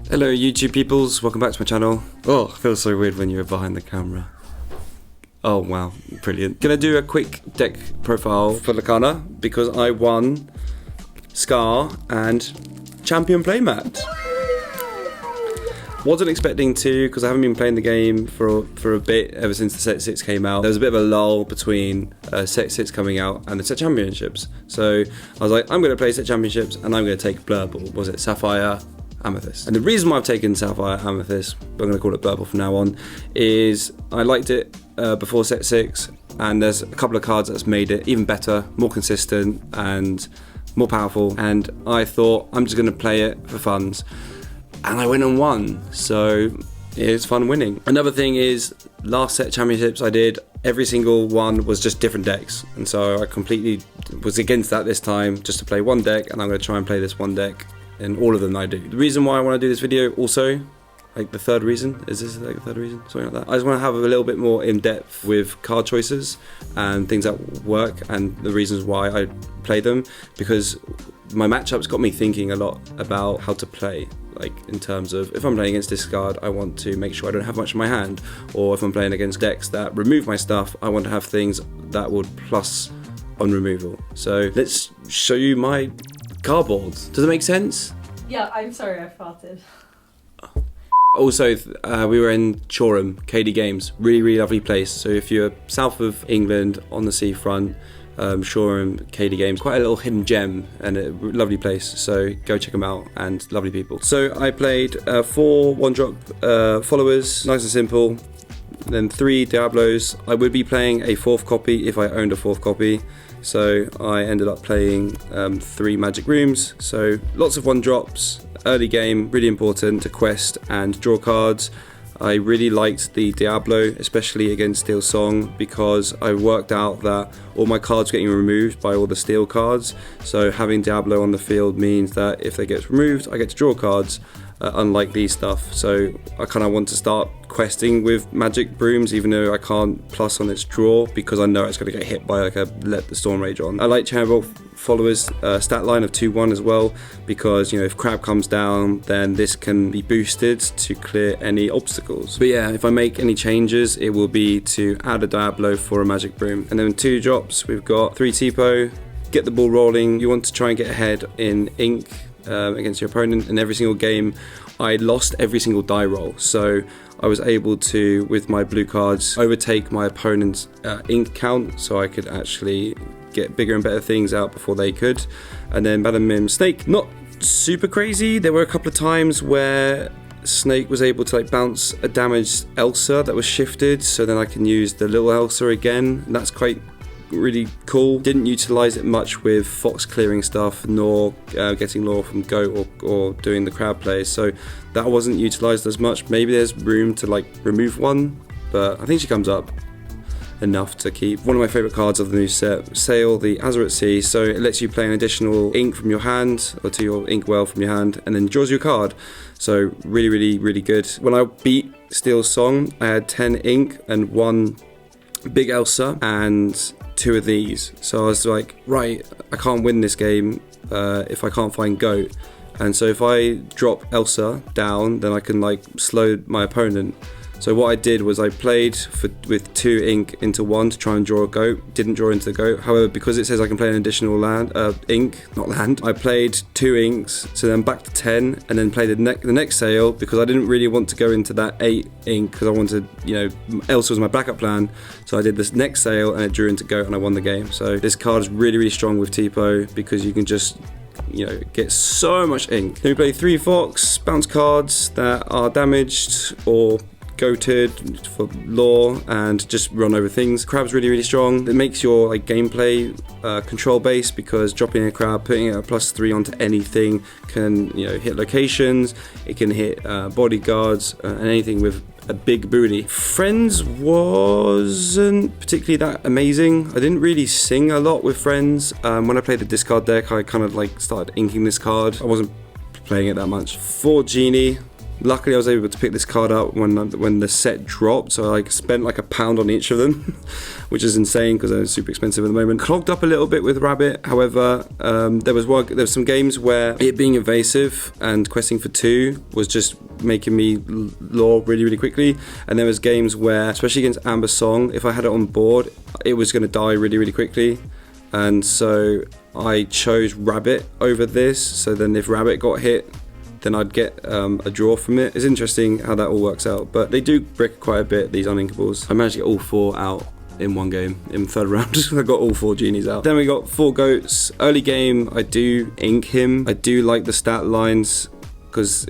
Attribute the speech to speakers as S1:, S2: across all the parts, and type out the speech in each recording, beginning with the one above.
S1: Hello YouTube peoples, welcome back to my channel. Oh, it feels so weird when you're behind the camera. Oh wow, brilliant. Gonna do a quick deck profile for Lorcana because I won Scar and Champion Playmat. Wasn't expecting to because I haven't been playing the game for a bit ever since the set 6 came out. There was a bit of a lull between set 6 coming out and the set championships. So I was like, I'm gonna play set championships and I'm gonna take Blurble. Was it Sapphire? Amethyst. And the reason why I've taken Sapphire Amethyst, but I'm going to call it Blurble from now on, is I liked it before set 6, and there's a couple of cards that's made it even better, more consistent and more powerful, and I thought I'm just going to play it for funs, and I went and won, so it's fun winning. Another thing is, last set championships I did, every single one was just different decks, and so I completely was against that this time, just to play one deck, and I'm going to try and play this one deck in all of them I do. The reason why I want to do this video also, like the third reason, is this like the third reason? Something like that. I just want to have a little bit more in depth with card choices and things that work and the reasons why I play them, because my matchups got me thinking a lot about how to play. Like in terms of, if I'm playing against this card, I want to make sure I don't have much in my hand, or if I'm playing against decks that remove my stuff, I want to have things that would plus on removal. So let's show you my cardboard. Does it make sense?
S2: Yeah, I'm sorry, I farted.
S1: Also, we were in Shoreham, KD Games. Really lovely place. So if you're south of England on the seafront, Shoreham, KD Games, quite a little hidden gem and a lovely place. So go check them out, and lovely people. So I played 4 1-drop followers, nice and simple. Then 3 Diablos. I would be playing a 4th copy if I owned a 4th copy. So I ended up playing 3 magic rooms, so lots of 1-drops, early game, really important to quest and draw cards. I really liked the Diablo, especially against Steel Song, because I worked out that all my cards were getting removed by all the Steel cards, so having Diablo on the field means that if they get removed, I get to draw cards. Unlike these stuff, so I kind of want to start questing with magic brooms, even though I can't plus on its draw because I know it's going to get hit by like a Let the Storm Rage on. I like Chamber Followers stat line of 2-1 as well, because you know, if Crab comes down, then this can be boosted to clear any obstacles. But yeah, if I make any changes, it will be to add a Diablo for a magic broom. And then 2 drops, we've got 3 Tipo, get the ball rolling. You want to try and get ahead in ink against your opponent. In every single game I lost every single die roll, so I was able to, with my blue cards, overtake my opponent's ink count, so I could actually get bigger and better things out before they could. And then Madam Mim Snake, not super crazy. There were a couple of times where Snake was able to like bounce a damaged Elsa that was shifted, so then I can use the little Elsa again, and that's quite really cool. Didn't utilize it much with Fox clearing stuff, nor getting lore from Goat or doing the crowd plays, so that wasn't utilized as much. Maybe there's room to like remove one, but I think she comes up enough to keep. One of my favorite cards of the new set, Sail the Azure at Sea, so it lets you play an additional ink from your hand, or to your ink well from your hand, and then draws you a card. So really good. When I beat Steel Song, I had 10 ink and 1 big Elsa and 2 of these, so I was like, right, I can't win this game if I can't find Goat, and so if I drop Elsa down, then I can like slow my opponent. So what I did was I played with 2 ink into 1 to try and draw a Goat. Didn't draw into the Goat. However, because it says I can play an additional ink, not land, I played 2 inks, so then back to 10, and then played the next Sail, because I didn't really want to go into that 8 ink, because I wanted, you know, Elsa was my backup plan. So I did this next Sail, and it drew into Goat, and I won the game. So this card is really strong with Tipo, because you can just, you know, get so much ink. Then we play 3 Fox, bounce cards that are damaged or goated for lore and just run over things. Crab's really strong. It makes your like gameplay control based, because dropping a crab, putting a +3 onto anything can, you know, hit locations, it can hit bodyguards and anything with a big booty. Friends wasn't particularly that amazing. I didn't really sing a lot with Friends. When I played the discard deck, I kind of like started inking this card. I wasn't playing it that much. 4 Genie, Luckily, I was able to pick this card up when the set dropped, so I spent like £1 on each of them, which is insane because they're super expensive at the moment. Clogged up a little bit with Rabbit, however, there was some games where it being evasive and questing for 2 was just making me lure really quickly, and there was games where, especially against Amber Song, if I had it on board, it was going to die really quickly, and so I chose Rabbit over this. So then if Rabbit got hit, then I'd get a draw from it. It's interesting how that all works out, but they do brick quite a bit, these uninkables. I managed to get all 4 out in one game, in third round. I got all 4 genies out. Then we got 4 goats. Early game, I do ink him. I do like the stat lines, because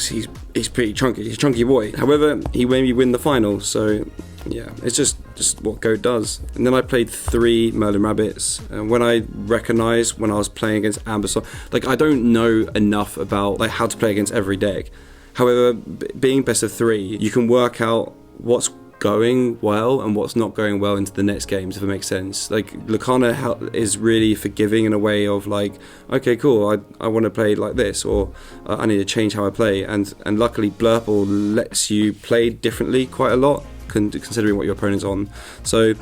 S1: he's pretty chunky. He's a chunky boy. However, he made me win the final, so yeah, it's just what Goat does. And then I played 3 Merlin Rabbits, and when I recognised when I was playing against Amber Song, like, I don't know enough about like how to play against every deck. However, being best of 3, you can work out what's going well and what's not going well into the next games, if it makes sense. Like, Lorcana is really forgiving in a way of like, okay, cool, I want to play like this, or I need to change how I play, and luckily Blurple lets you play differently quite a lot, considering what your opponent's on. So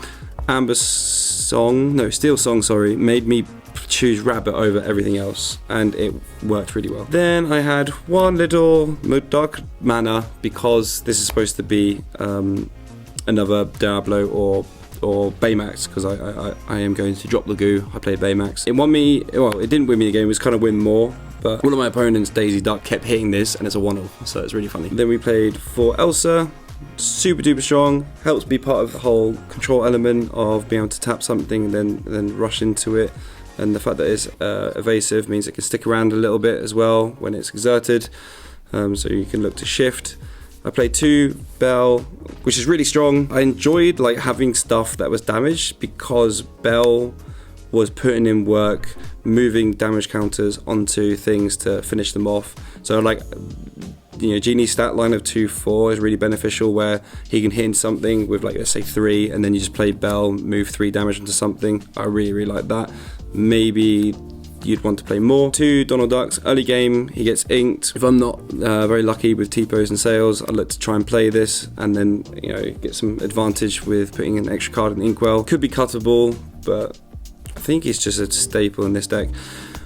S1: Steel Song, made me choose Rabbit over everything else, and it worked really well. Then I had one little dark mana, because this is supposed to be another Diablo or Baymax, because I am going to drop the goo. I played Baymax. It won me, well, it didn't win me the game, it was kind of win more, but one of my opponents, Daisy Duck, kept hitting this, and it's a 1-off, so it's really funny. Then we played for Elsa. Super duper strong, helps be part of the whole control element of being able to tap something and then rush into it, and the fact that it's evasive means it can stick around a little bit as well when it's exerted, so you can look to shift. I played 2 Bell, which is really strong. I enjoyed like having stuff that was damaged, because Bell was putting in work, moving damage counters onto things to finish them off. So like, you know, Genie's stat line of 2-4 is really beneficial, where he can hit in something with like, let's say 3, and then you just play Bell, move 3 damage into something. I really like that. Maybe you'd want to play more. 2 Donald Ducks. Early game, he gets inked. If I'm not very lucky with T-pose and sales, I'd like to try and play this, and then, you know, get some advantage with putting an extra card in the Inkwell. Could be cuttable, but I think it's just a staple in this deck.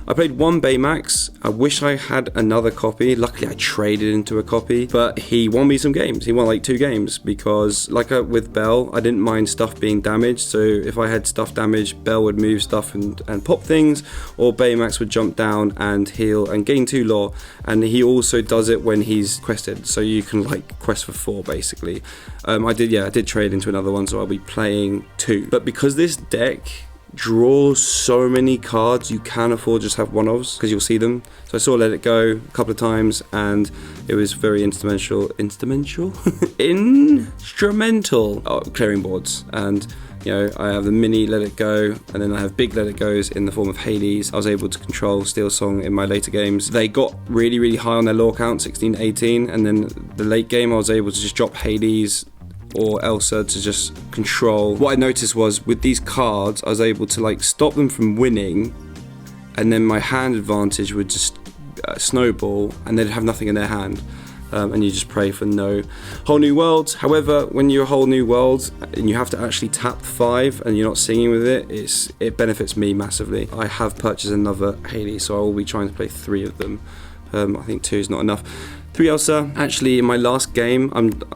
S1: I played 1 Baymax. I wish I had another copy. Luckily, I traded into a copy, but he won me some games. He won like 2 games, because like with Bell, I didn't mind stuff being damaged. So if I had stuff damaged, Bell would move stuff and pop things, or Baymax would jump down and heal and gain 2 lore. And he also does it when he's quested, so you can like quest for 4 basically. I did trade into another one, so I'll be playing 2. But because this deck draws so many cards, you can afford just have one-offs, because you'll see them. So I saw Let It Go a couple of times, and it was very instrumental clearing boards. And you know, I have the mini Let It Go, and then I have big Let It Goes in the form of Hades. I was able to control Steel Song in my later games. They got really high on their lore count, 16 to 18, and then the late game I was able to just drop Hades or Elsa to just control. What I noticed was, with these cards, I was able to like stop them from winning, and then my hand advantage would just snowball, and they'd have nothing in their hand, and you just pray for no whole new worlds. However, when you're a whole new world and you have to actually tap 5 and you're not singing with it, it benefits me massively. I have purchased another Hades, so I will be trying to play 3 of them. I think 2 is not enough. 3 Elsa. Actually, in my last game,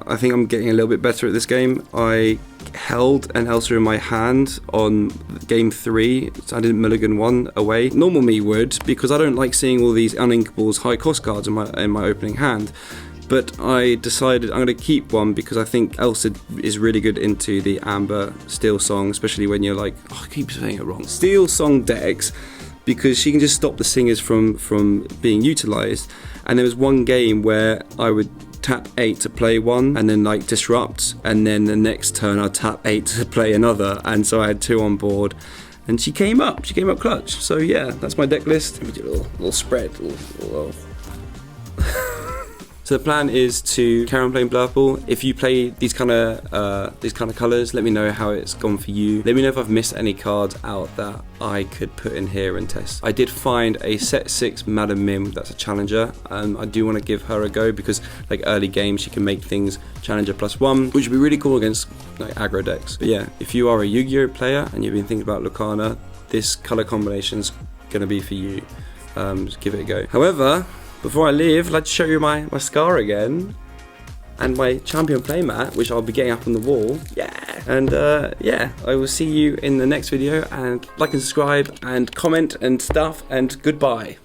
S1: I think I'm getting a little bit better at this game. I held an Elsa in my hand on game 3, so I didn't mulligan 1 away. Normal me would, because I don't like seeing all these uninkables high cost cards in my opening hand. But I decided I'm going to keep 1, because I think Elsa is really good into the Amber Steel Song, especially when you're like, oh, I keep saying it wrong. Steel Song decks, because she can just stop the singers from being utilised. And there was one game where I would tap 8 to play 1 and then like disrupt, and then the next turn I'd tap 8 to play another, and so I had 2 on board, and she came up clutch. So yeah, that's my deck list. Let me do a little spread. So the plan is to carry on playing Blurple. If you play these kind of colours, let me know how it's gone for you. Let me know if I've missed any cards out that I could put in here and test. I did find a set 6 Madam Mim that's a challenger. I do want to give her a go because like early game she can make things challenger +1, which would be really cool against like aggro decks. But yeah, if you are a Yu-Gi-Oh player and you've been thinking about Lorcana, this colour combination's gonna be for you. Just give it a go. However, before I leave, I'd like to show you my scar again and my champion playmat, which I'll be getting up on the wall. Yeah. And yeah, I will see you in the next video, and like and subscribe and comment and stuff, and goodbye.